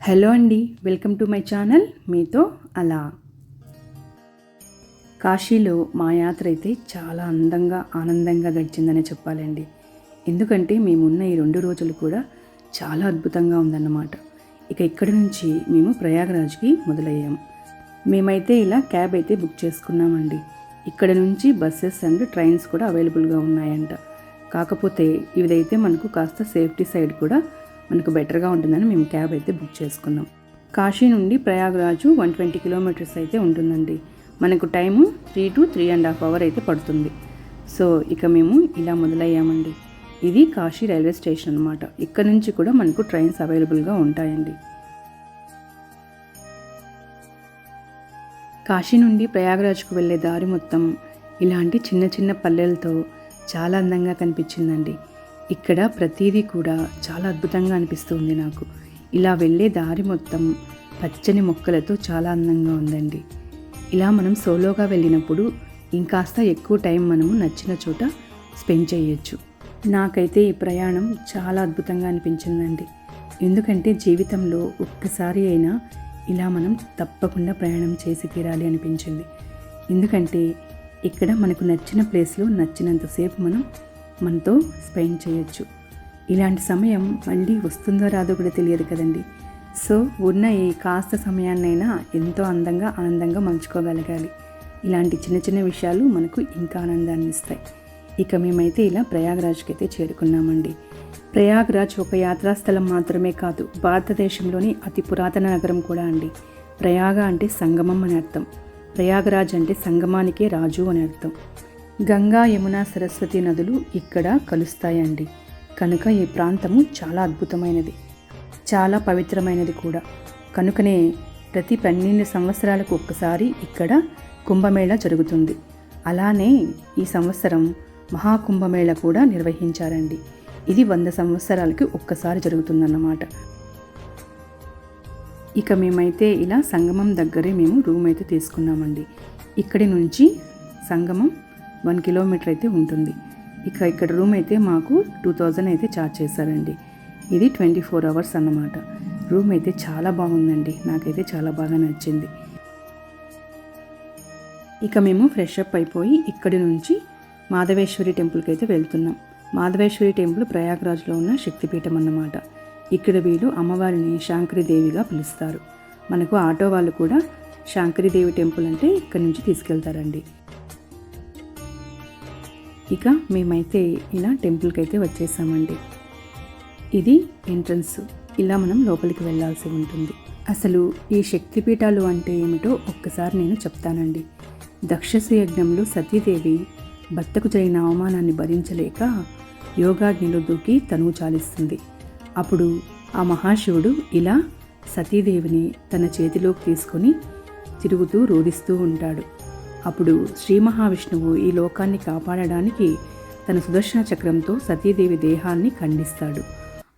Hello అండి, welcome to my channel మీతో అలా. కాశీలో మా యాత్ర అయితే చాలా అందంగా ఆనందంగా గడిచిందనే చెప్పాలండి. ఎందుకంటే మేమున్న ఈ 2 రోజులు కూడా చాలా అద్భుతంగా ఉందన్నమాట. ఇక ఇక్కడి నుంచి మేము ప్రయాగరాజ్కి మొదలయ్యాము. మేమైతే ఇలా క్యాబ్ అయితే బుక్ చేసుకున్నామండి. ఇక్కడ నుంచి బస్సెస్ అండ్ ట్రైన్స్ కూడా అవైలబుల్గా ఉన్నాయంట. కాకపోతే ఇదైతే మనకు కాస్త సేఫ్టీ సైడ్ కూడా మనకు బెటర్గా ఉంటుందని మేము క్యాబ్ అయితే బుక్ చేసుకున్నాం. కాశీ నుండి ప్రయాగరాజు 120 కిలోమీటర్స్ అయితే ఉంటుందండి. మనకు టైము 3 to 3.5 hours అయితే పడుతుంది. సో ఇక మేము ఇలా మొదలయ్యామండి. ఇది కాశీ రైల్వే స్టేషన్ అనమాట. ఇక్కడ నుంచి కూడా మనకు ట్రైన్స్ అవైలబుల్గా ఉంటాయండి. కాశీ నుండి ప్రయాగరాజ్కు వెళ్ళే దారి మొత్తం ఇలాంటి చిన్న చిన్న పల్లెలతో చాలా అందంగా కనిపించిందండి. ఇక్కడ ప్రతిదీ కూడా చాలా అద్భుతంగా అనిపిస్తుంది నాకు. ఇలా వెళ్ళే దారి మొత్తం పచ్చని మొక్కలతో చాలా అందంగా ఉందండి. ఇలా మనం సోలోగా వెళ్ళినప్పుడు ఇంకాస్త ఎక్కువ టైం మనము నచ్చిన చోట స్పెండ్ చేయొచ్చు. నాకైతే ఈ ప్రయాణం చాలా అద్భుతంగా అనిపించిందండి. ఎందుకంటే జీవితంలో ఒక్కసారి అయినా ఇలా మనం తప్పకుండా ప్రయాణం చేసి తీరాలి అనిపించింది. ఎందుకంటే ఇక్కడ మనకు నచ్చిన ప్లేస్లో నచ్చినంతసేపు మనతో స్పెండ్ చేయొచ్చు. ఇలాంటి సమయం మళ్ళీ వస్తుందో రాదో కూడా తెలియదు కదండి. సో ఉన్న ఈ కాస్త సమయాన్నైనా ఎంతో అందంగా ఆనందంగా మలుచుకోగలగాలి. ఇలాంటి చిన్న చిన్న విషయాలు మనకు ఇంకా ఆనందాన్ని ఇస్తాయి. ఇక మేమైతే ఇలా ప్రయాగరాజ్కి అయితే చేరుకున్నామండి. ప్రయాగరాజ్ ఒక యాత్రాస్థలం మాత్రమే కాదు, భారతదేశంలోని అతి పురాతన నగరం కూడా అండి. ప్రయాగ అంటే సంగమం అని అర్థం. ప్రయాగరాజ్ అంటే సంగమానికే రాజు అని అర్థం. గంగా, యమున, సరస్వతి నదులు ఇక్కడ కలుస్తాయండి. కనుక ఈ ప్రాంతము చాలా అద్భుతమైనది, చాలా పవిత్రమైనది కూడా. కనుకనే ప్రతి 12 సంవత్సరాలకు ఒక్కసారి ఇక్కడ కుంభమేళ జరుగుతుంది. అలానే ఈ సంవత్సరం మహాకుంభమేళ కూడా నిర్వహించారండి. ఇది 100 సంవత్సరాలకి ఒక్కసారి జరుగుతుందన్నమాట. ఇక మేమైతే ఇలా సంగమం దగ్గరే మేము రూమ్ అయితే తీసుకున్నామండి. ఇక్కడి నుంచి సంగమం 1 కిలోమీటర్ అయితే ఉంటుంది. ఇక ఇక్కడ రూమ్ అయితే మాకు 2000 అయితే ఛార్జ్ చేశారండి. ఇది 24 hours అన్నమాట. రూమ్ అయితే చాలా బాగుందండి, నాకైతే చాలా బాగా నచ్చింది. ఇక మేము ఫ్రెష్ అప్ అయిపోయి ఇక్కడి నుంచి మాధవేశ్వరి టెంపుల్కి అయితే వెళ్తున్నాం. మాధవేశ్వరి టెంపుల్ ప్రయాగరాజ్లో ఉన్న శక్తిపీఠం అన్నమాట. ఇక్కడ వీళ్ళు అమ్మవారిని శాంకరీదేవిగా పిలుస్తారు. మనకు ఆటో వాళ్ళు కూడా శాంకరీదేవి టెంపుల్ అంటే ఇక్కడ నుంచి తీసుకెళ్తారండి. ఇక మేమైతే ఇలా టెంపుల్కి అయితే వచ్చేసామండి. ఇది ఎంట్రన్స్. ఇలా మనం లోపలికి వెళ్ళాల్సి ఉంటుంది. అసలు ఈ శక్తిపీఠాలు అంటే ఏమిటో ఒక్కసారి నేను చెప్తానండి. దక్షసు యజ్ఞంలో సతీదేవి భర్తకు జరిగిన అవమానాన్ని భరించలేక యోగాగ్నిలో దూకి తనువు చాలిస్తుంది. అప్పుడు ఆ మహాశివుడు ఇలా సతీదేవిని తన చేతిలోకి తీసుకొని తిరుగుతూ రోధిస్తూ ఉంటాడు. అప్పుడు శ్రీ మహావిష్ణువు ఈ లోకాన్ని కాపాడడానికి తన సుదర్శన చక్రంతో సతీదేవి దేహాన్ని ఖండిస్తాడు.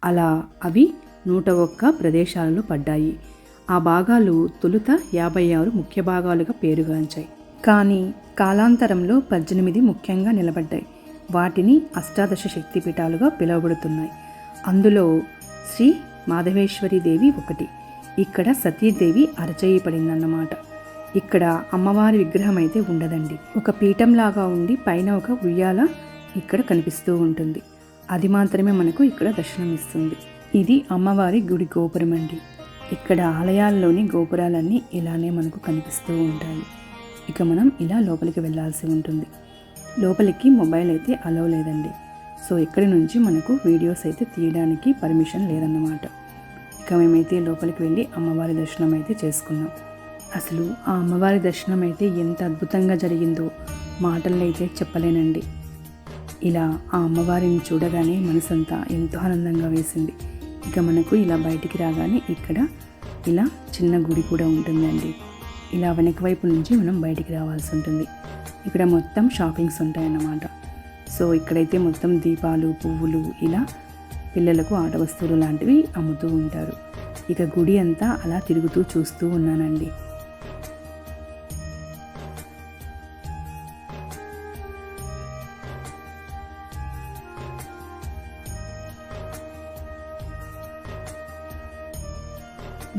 అలా అవి 101 ప్రదేశాలలో పడ్డాయి. ఆ భాగాలు తొలుత 56 ముఖ్య భాగాలుగా పేరుగాంచాయి. కానీ కాలాంతరంలో 18 ముఖ్యంగా నిలబడ్డాయి. వాటిని అష్టాదశ శక్తిపీఠాలుగా పిలువబడుతున్నాయి. అందులో శ్రీ మాధవేశ్వరి దేవి ఒకటి. ఇక్కడ సతీదేవి అరచేయి పడిందన్నమాట. ఇక్కడ అమ్మవారి విగ్రహం అయితే ఉండదండి. ఒక పీఠంలాగా ఉండి పైన ఒక ఉయ్యాల ఇక్కడ కనిపిస్తూ ఉంటుంది. అది మాత్రమే మనకు ఇక్కడ దర్శనమిస్తుంది. ఇది అమ్మవారి గుడి గోపురం అండి. ఇక్కడ ఆలయాల్లోని గోపురాలన్నీ ఇలానే మనకు కనిపిస్తూ ఉంటాయి. ఇక మనం ఇలా లోపలికి వెళ్ళాల్సి ఉంటుంది. లోపలికి మొబైల్ అయితే అలౌ లేదండి. సో ఇక్కడి నుంచి మనకు వీడియోస్ అయితే తీయడానికి పర్మిషన్ లేదన్నమాట. ఇక మేమైతే లోపలికి వెళ్ళి అమ్మవారి దర్శనం అయితే చేసుకున్నాం. అసలు ఆ అమ్మవారి దర్శనం అయితే ఎంత అద్భుతంగా జరిగిందో మాటల్లో అయితే చెప్పలేనండి. ఇలా ఆ అమ్మవారిని చూడగానే మనసంతా ఎంతో ఆనందంగా వేసింది. ఇక మనకు ఇలా బయటికి రాగానే ఇక్కడ ఇలా చిన్న గుడి కూడా ఉంటుందండి. ఇలా వెనక వైపు నుంచి మనం బయటికి రావాల్సి ఉంటుంది. ఇక్కడ మొత్తం షాపింగ్స్ ఉంటాయన్నమాట. సో ఇక్కడైతే మొత్తం దీపాలు, పువ్వులు, ఇలా పిల్లలకు ఆట వస్తువులు లాంటివి అమ్ముతూ ఉంటారు. ఇక గుడి అంతా అలా తిరుగుతూ చూస్తూ ఉన్నానండి.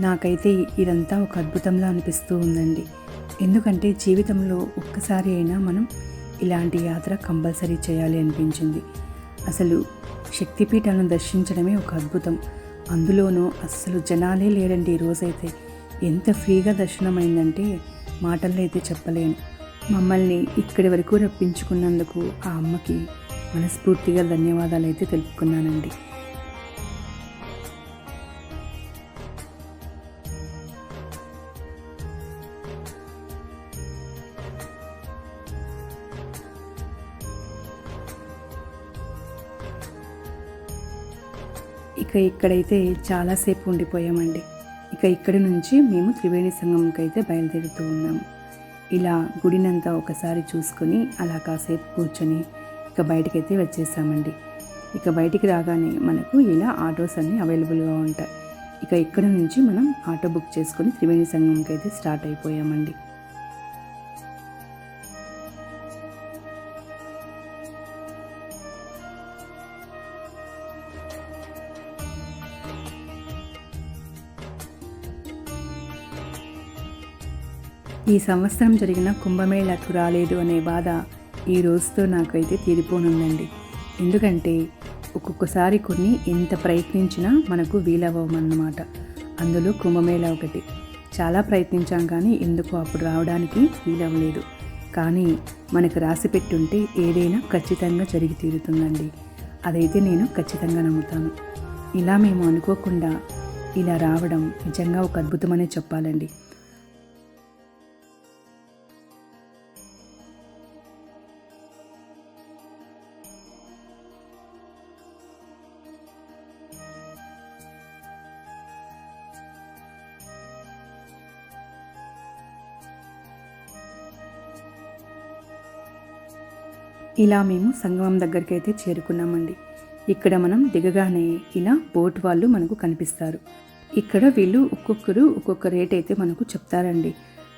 నాకైతే ఇదంతా ఒక అద్భుతంలా అనిపిస్తూ ఉందండి. ఎందుకంటే జీవితంలో ఒక్కసారి అయినా మనం ఇలాంటి యాత్ర కంపల్సరీ చేయాలి అనిపించింది. అసలు శక్తిపీఠాలను దర్శించడమే ఒక అద్భుతం. అందులోనూ అస్సలు జనాలే లేరండి. ఈరోజైతే ఎంత ఫ్రీగా దర్శనమైందంటే మాటల్లో అయితే చెప్పలేను. మమ్మల్ని ఇక్కడి వరకు రప్పించుకున్నందుకు ఆ అమ్మకి మనస్ఫూర్తిగా ధన్యవాదాలు అయితే తెలుపుకున్నానండి. ఇక్కడైతే చాలాసేపు ఉండిపోయామండి. ఇక్కడి నుంచి మేము త్రివేణి సంగమంకి అయితే బయలుదేరుతూ ఉన్నాము. ఇలా గుడినంతా ఒకసారి చూసుకొని అలా కాసేపు కూర్చొని బయటకైతే వచ్చేసామండి. బయటికి రాగానే మనకు ఇలా ఆటోస్ అన్నీ అవైలబుల్గా ఉంటాయి. ఇక్కడ నుంచి మనం ఆటో బుక్ చేసుకొని త్రివేణి సంగమంకి అయితే స్టార్ట్ అయిపోయామండి. ఈ సంవత్సరం జరిగిన కుంభమేళాకు రాలేదు అనే బాధ ఈ రోజుతో నాకైతే తీరిపోనుందండి. ఎందుకంటే ఒక్కొక్కసారి కొన్ని ఎంత ప్రయత్నించినా మనకు వీలవ్వమన్నమాట. అందులో కుంభమేళా ఒకటి. చాలా ప్రయత్నించాం కానీ ఎందుకో అప్పుడు రావడానికి వీలవ్వలేదు. కానీ మనకు రాసి పెట్టుంటే ఏదైనా ఖచ్చితంగా జరిగి తీరుతుందండి. అదైతే నేను ఖచ్చితంగా నమ్ముతాను. ఇలా మేము అనుకోకుండా ఇలా రావడం నిజంగా ఒక అద్భుతమనే చెప్పాలండి. ఇలా మేము సంగమం దగ్గరికి అయితే చేరుకున్నామండి. ఇక్కడ మనం దిగగానే ఇలా బోట్ వాళ్ళు మనకు కనిపిస్తారు. ఇక్కడ వీళ్ళు ఒక్కొక్కరు ఒక్కొక్క రేట్ అయితే మనకు చెప్తారండి.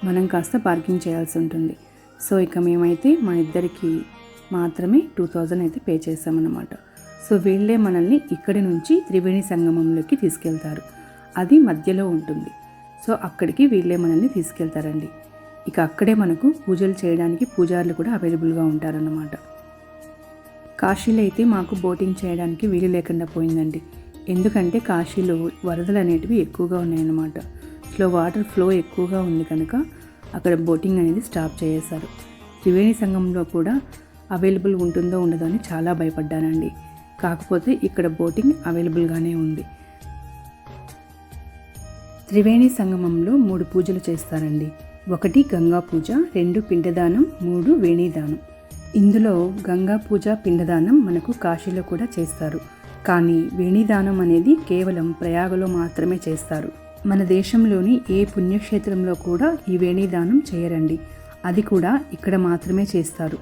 మనం కాస్త పార్కింగ్ చేయాల్సి ఉంటుంది. సో మేమైతే మా ఇద్దరికి మాత్రమే 2000 అయితే పే చేసామన్నమాట. సో వీళ్ళే మనల్ని ఇక్కడి నుంచి త్రివేణి సంగమంలోకి తీసుకెళ్తారు. అది మధ్యలో ఉంటుంది. సో అక్కడికి వీళ్ళే మనల్ని తీసుకెళ్తారండి. అక్కడే మనకు పూజలు చేయడానికి పూజారులు కూడా అవైలబుల్గా ఉంటారన్నమాట. కాశీలో అయితే మాకు బోటింగ్ చేయడానికి వీలు లేకుండా పోయిందండి. ఎందుకంటే కాశీలో వరదలు అనేటివి ఎక్కువగా ఉన్నాయన్నమాట. వాటర్ ఫ్లో ఎక్కువగా ఉంది కనుక అక్కడ బోటింగ్ అనేది స్టాప్ చేసేశారు. త్రివేణి సంగమంలో కూడా అవైలబుల్ ఉంటుందో ఉండదో అని చాలా భయపడ్డానండి. కాకపోతే ఇక్కడ బోటింగ్ అవైలబుల్గానే ఉంది. త్రివేణి సంగమంలో 3 పూజలు చేస్తారండి. 1 గంగా పూజ, 2 పిండదానం, 3 వేణీదానం. ఇందులో గంగా పూజ, పిండదానం మనకు కాశీలో కూడా చేస్తారు. కానీ వేణీదానం అనేది కేవలం ప్రయాగలో మాత్రమే చేస్తారు. మన దేశంలోని ఏ పుణ్యక్షేత్రంలో కూడా ఈ వేణీదానం చేయరండి. అది కూడా ఇక్కడ మాత్రమే చేస్తారు.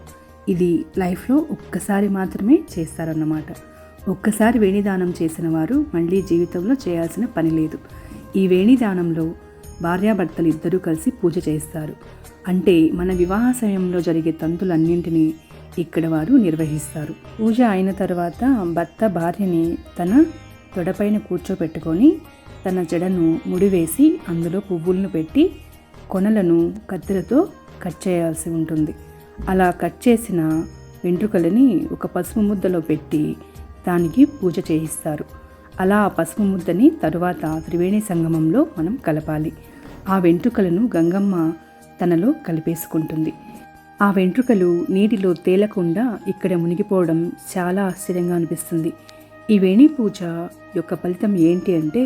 ఇది లైఫ్లో ఒక్కసారి మాత్రమే చేస్తారన్నమాట. ఒక్కసారి వేణీదానం చేసిన వారు మళ్ళీ జీవితంలో చేయాల్సిన పని లేదు. ఈ వేణీదానంలో భార్యాభర్తలు ఇద్దరూ కలిసి పూజ చేస్తారు. అంటే మన వివాహ సమయంలో జరిగే తంతులన్నింటినీ ఇక్కడ వారు నిర్వహిస్తారు. పూజ అయిన తర్వాత భర్త భార్యని తన తొడపైన కూర్చోపెట్టుకొని తన జడను ముడివేసి అందులో పువ్వులను పెట్టి కొనలను కత్తెరతో కట్ చేయాల్సి ఉంటుంది. అలా కట్ చేసిన వెంట్రుకలని ఒక పసుపు ముద్దలో పెట్టి దానికి పూజ చేయిస్తారు. అలా ఆ పసుపు ముద్దని తరువాత త్రివేణి సంగమంలో మనం కలపాలి. ఆ వెంట్రుకలను గంగమ్మ తనలో కలిపేసుకుంటుంది. ఆ వెంట్రుకలు నీటిలో తేలకుండా ఇక్కడ మునిగిపోవడం చాలా ఆశ్చర్యంగా అనిపిస్తుంది. ఈ వేణి పూజ యొక్క ఫలితం ఏంటి అంటే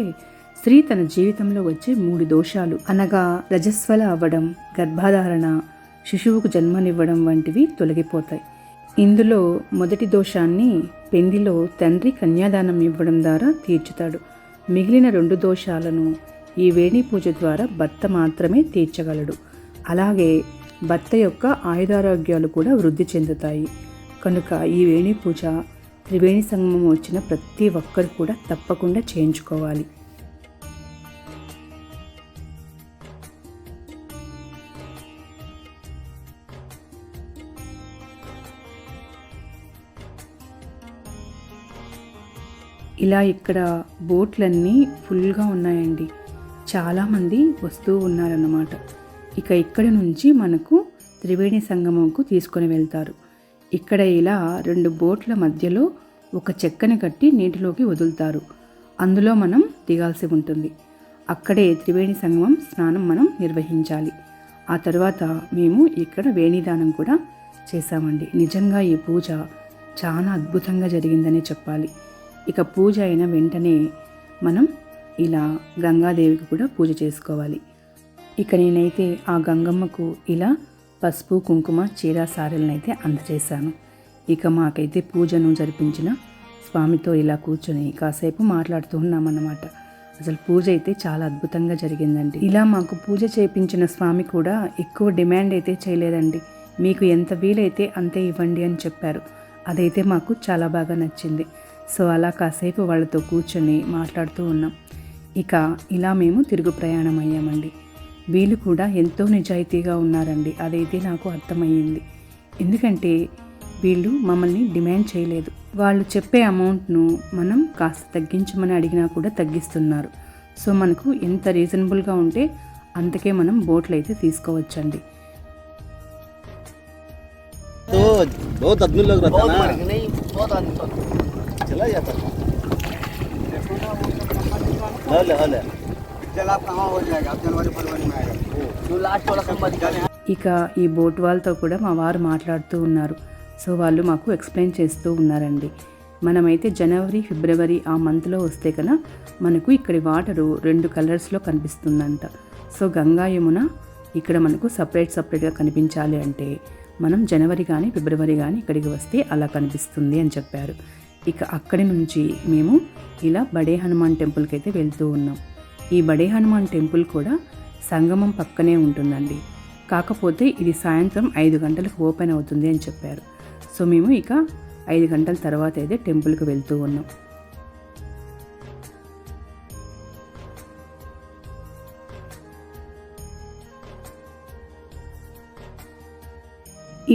స్త్రీ తన జీవితంలో వచ్చే 3 దోషాలు అనగా రజస్వల అవ్వడం, గర్భధారణ, శిశువుకు జన్మనివ్వడం వంటివి తొలగిపోతాయి. ఇందులో మొదటి దోషాన్ని పెండిలో తండ్రి కన్యాదానం ఇవ్వడం ద్వారా తీర్చుతాడు. మిగిలిన 2 దోషాలను ఈ వేణి పూజ ద్వారా భర్త మాత్రమే తీర్చగలడు. అలాగే భర్త యొక్క ఆయుధారోగ్యాలు కూడా వృద్ధి చెందుతాయి. కనుక ఈ వేణి పూజ త్రివేణి సంగమం వచ్చిన ప్రతి ఒక్కరు కూడా తప్పకుండా చేయించుకోవాలి. ఇలా ఇక్కడ బోట్లన్నీ ఫుల్గా ఉన్నాయండి. చాలామంది వస్తూ ఉన్నారన్నమాట. ఇక ఇక్కడి నుంచి మనకు త్రివేణి సంగమంకు తీసుకొని వెళ్తారు. ఇక్కడ ఇలా 2 బోట్ల మధ్యలో ఒక చెక్కని కట్టి నీటిలోకి వదులుతారు. అందులో మనం దిగాల్సి ఉంటుంది. అక్కడే త్రివేణి సంగమం స్నానం మనం నిర్వహించాలి. ఆ తర్వాత మేము ఇక్కడ వేణిదానం కూడా చేశామండి. నిజంగా ఈ పూజ చాలా అద్భుతంగా జరిగిందనే చెప్పాలి. ఇక పూజ అయిన వెంటనే మనం ఇలా గంగాదేవికి కూడా పూజ చేసుకోవాలి. ఇక నేనైతే ఆ గంగమ్మకు ఇలా పసుపు కుంకుమ చీర సారెలను అయితే అందజేశాను. ఇక మాకైతే పూజను జరిపించిన స్వామితో ఇలా కూర్చొని కాసేపు మాట్లాడుతూ ఉన్నామన్నమాట. అసలు పూజ అయితే చాలా అద్భుతంగా జరిగిందండి. ఇలా మాకు పూజ చేయించిన స్వామి కూడా ఎక్కువ డిమాండ్ అయితే చేయలేదండి. మీకు ఎంత వీలైతే అంతే ఇవ్వండి అని చెప్పారు. అదైతే మాకు చాలా బాగా నచ్చింది. సో అలా కాసేపు వాళ్ళతో కూర్చొని మాట్లాడుతూ ఉన్నాం. ఇక ఇలా మేము తిరుగు ప్రయాణం అయ్యామండి. వీళ్ళు కూడా ఎంతో నిజాయితీగా ఉన్నారండి. అదైతే నాకు అర్థమయ్యింది. ఎందుకంటే వీళ్ళు మమ్మల్ని డిమాండ్ చేయలేదు. వాళ్ళు చెప్పే అమౌంట్ను మనం కాస్త తగ్గించమని అడిగినా కూడా తగ్గిస్తున్నారు. సో మనకు ఎంత రీజనబుల్గా ఉంటే అంతకే మనం బోట్లు అయితే తీసుకోవచ్చండి. ఇక ఈ బోట్ వాళ్ళతో కూడా మా వారు మాట్లాడుతూ ఉన్నారు. సో వాళ్ళు మాకు ఎక్స్ప్లెయిన్ చేస్తూ ఉన్నారండి. మనమైతే జనవరి ఫిబ్రవరి ఆ మంత్లో వస్తే కన్నా మనకు ఇక్కడి వాటరు 2 కలర్స్లో కనిపిస్తుందంట. సో గంగా యమున ఇక్కడ మనకు సపరేట్గా కనిపించాలి అంటే మనం జనవరి కానీ ఫిబ్రవరి కానీ ఇక్కడికి వస్తే అలా కనిపిస్తుంది అని చెప్పారు. ఇక అక్కడి నుంచి మేము ఇలా బడే హనుమాన్ టెంపుల్కి అయితే వెళ్తూ ఉన్నాం. ఈ బడే హనుమాన్ టెంపుల్ కూడా సంగమం పక్కనే ఉంటుందండి. కాకపోతే ఇది సాయంత్రం 5 గంటలకు ఓపెన్ అవుతుంది అని చెప్పారు. సో మేము ఇక 5 గంటల తర్వాత అయితే టెంపుల్కి వెళ్తూ ఉన్నాం.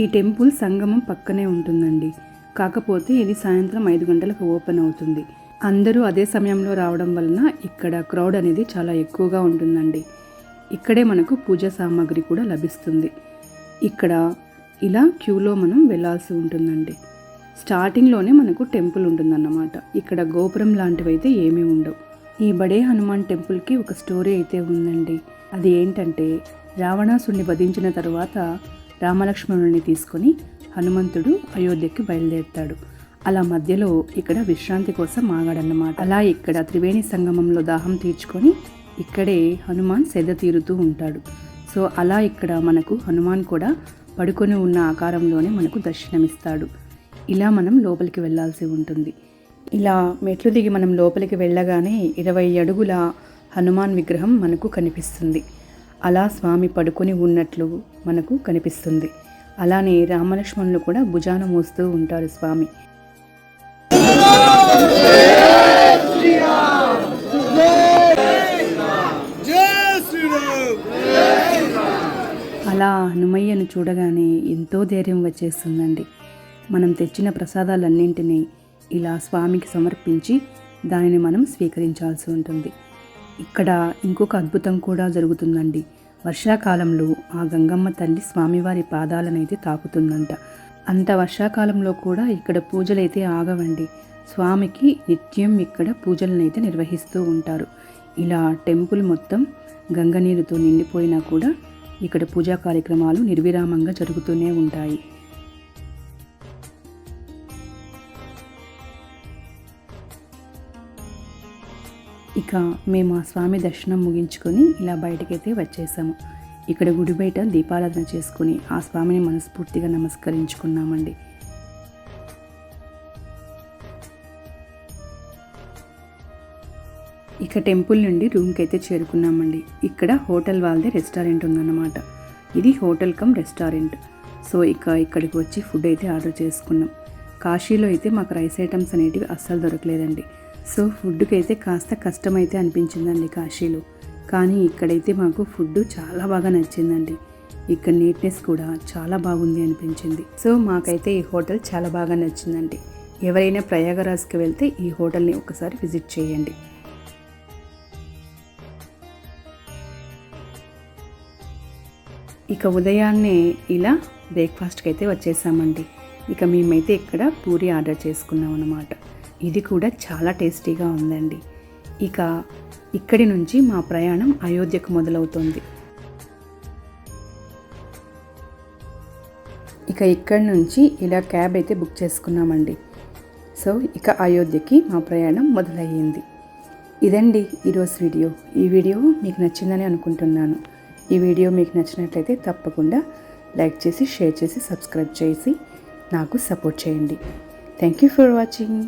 ఈ టెంపుల్ సంగమం పక్కనే ఉంటుందండి. కాకపోతే ఇది సాయంత్రం 5 గంటలకు ఓపెన్ అవుతుంది. అందరూ అదే సమయంలో రావడం వలన ఇక్కడ క్రౌడ్ అనేది చాలా ఎక్కువగా ఉంటుందండి. ఇక్కడే మనకు పూజా సామాగ్రి కూడా లభిస్తుంది. ఇక్కడ ఇలా క్యూలో మనం వెళ్ళాల్సి ఉంటుందండి. స్టార్టింగ్లోనే మనకు టెంపుల్ ఉంటుందన్నమాట. ఇక్కడ గోపురం లాంటివి అయితే ఏమీ ఉండవు. ఈ బడే హనుమాన్ టెంపుల్కి ఒక స్టోరీ అయితే ఉందండి. అది ఏంటంటే రావణాసుడిని వధించిన తర్వాత రామలక్ష్మణుని తీసుకొని హనుమంతుడు అయోధ్యకి బయలుదేరుతాడు. అలా మధ్యలో ఇక్కడ విశ్రాంతి కోసం ఆగాడన్నమాట. అలా ఇక్కడ త్రివేణి సంగమంలో దాహం తీర్చుకొని ఇక్కడే హనుమాన్ సేద తీరుతూ ఉంటాడు. సో అలా ఇక్కడ మనకు హనుమాన్ కూడా పడుకొని ఉన్న ఆకారంలోనే మనకు దర్శనమిస్తాడు. ఇలా మనం లోపలికి వెళ్ళాల్సి ఉంటుంది. ఇలా మెట్లు దిగి మనం లోపలికి వెళ్ళగానే 20 అడుగుల హనుమాన్ విగ్రహం మనకు కనిపిస్తుంది. అలా స్వామి పడుకొని ఉన్నట్లు మనకు కనిపిస్తుంది. అలానే రామలక్ష్మణులు కూడా భుజాన మోస్తూ ఉంటారు స్వామి. అలా హనుమయ్యను చూడగానే ఎంతో ధైర్యం వచ్చేస్తుందండి. మనం తెచ్చిన ప్రసాదాలన్నింటినీ ఇలా స్వామికి సమర్పించి దానిని మనం స్వీకరించాల్సి ఉంటుంది. ఇక్కడ ఇంకొక అద్భుతం కూడా జరుగుతుందండి. వర్షాకాలంలో ఆ గంగమ్మ తల్లి స్వామివారి పాదాలనైతే తాకుతుందంట. అంత వర్షాకాలంలో కూడా ఇక్కడ పూజలైతే ఆగవండి. స్వామికి నిత్యం ఇక్కడ పూజలనైతే నిర్వహిస్తూ ఉంటారు. ఇలా టెంపుల్ మొత్తం గంగనీరుతో నిండిపోయినా కూడా ఇక్కడ పూజా కార్యక్రమాలు నిర్విరామంగా జరుగుతూనే ఉంటాయి. ఇక మేము ఆ స్వామి దర్శనం ముగించుకొని ఇలా బయటకైతే వచ్చేసాము. ఇక్కడ గుడి బయట దీపారాధన చేసుకుని ఆ స్వామిని మనస్ఫూర్తిగా నమస్కరించుకున్నామండి. ఇక టెంపుల్ నుండి రూమ్కి అయితే చేరుకున్నామండి. ఇక్కడ హోటల్ వాళ్ళదే రెస్టారెంట్ ఉందన్నమాట. ఇది హోటల్ కమ్ రెస్టారెంట్. సో ఇక్కడికి వచ్చి ఫుడ్ అయితే ఆర్డర్ చేసుకున్నాం. కాశీలో అయితే మాకు రైస్ ఐటమ్స్ అనేటివి అస్సలు దొరకలేదండి. సో ఫుడ్కి అయితే కాస్త కష్టమైతే అనిపించిందండి కాశీలో. కానీ ఇక్కడైతే మాకు ఫుడ్ చాలా బాగా నచ్చిందండి. ఇక్కడ నీట్నెస్ కూడా చాలా బాగుంది అనిపించింది. సో మాకైతే ఈ హోటల్ చాలా బాగా నచ్చిందండి. ఎవరైనా ప్రయాగరాజ్కి వెళ్తే ఈ హోటల్ని ఒకసారి విజిట్ చేయండి. ఇక ఉదయాన్నే ఇలా బ్రేక్ఫాస్ట్కి అయితే వచ్చేసామండి. ఇక మేమైతే ఇక్కడ పూరి ఆర్డర్ చేసుకున్నాం అన్నమాట. ఇది కూడా చాలా టేస్టీగా ఉందండి. ఇక ఇక్కడి నుంచి మా ప్రయాణం అయోధ్యకు మొదలవుతుంది. ఇక ఇక్కడి నుంచి ఇలా క్యాబ్ అయితే బుక్ చేసుకున్నామండి. సో ఇక అయోధ్యకి మా ప్రయాణం మొదలయ్యింది. ఇదండి ఈరోజు వీడియో. ఈ వీడియో మీకు నచ్చిందని అనుకుంటున్నాను. ఈ వీడియో మీకు నచ్చినట్లయితే తప్పకుండా లైక్ చేసి, షేర్ చేసి, సబ్స్క్రైబ్ చేసి నాకు సపోర్ట్ చేయండి. Thank you for watching.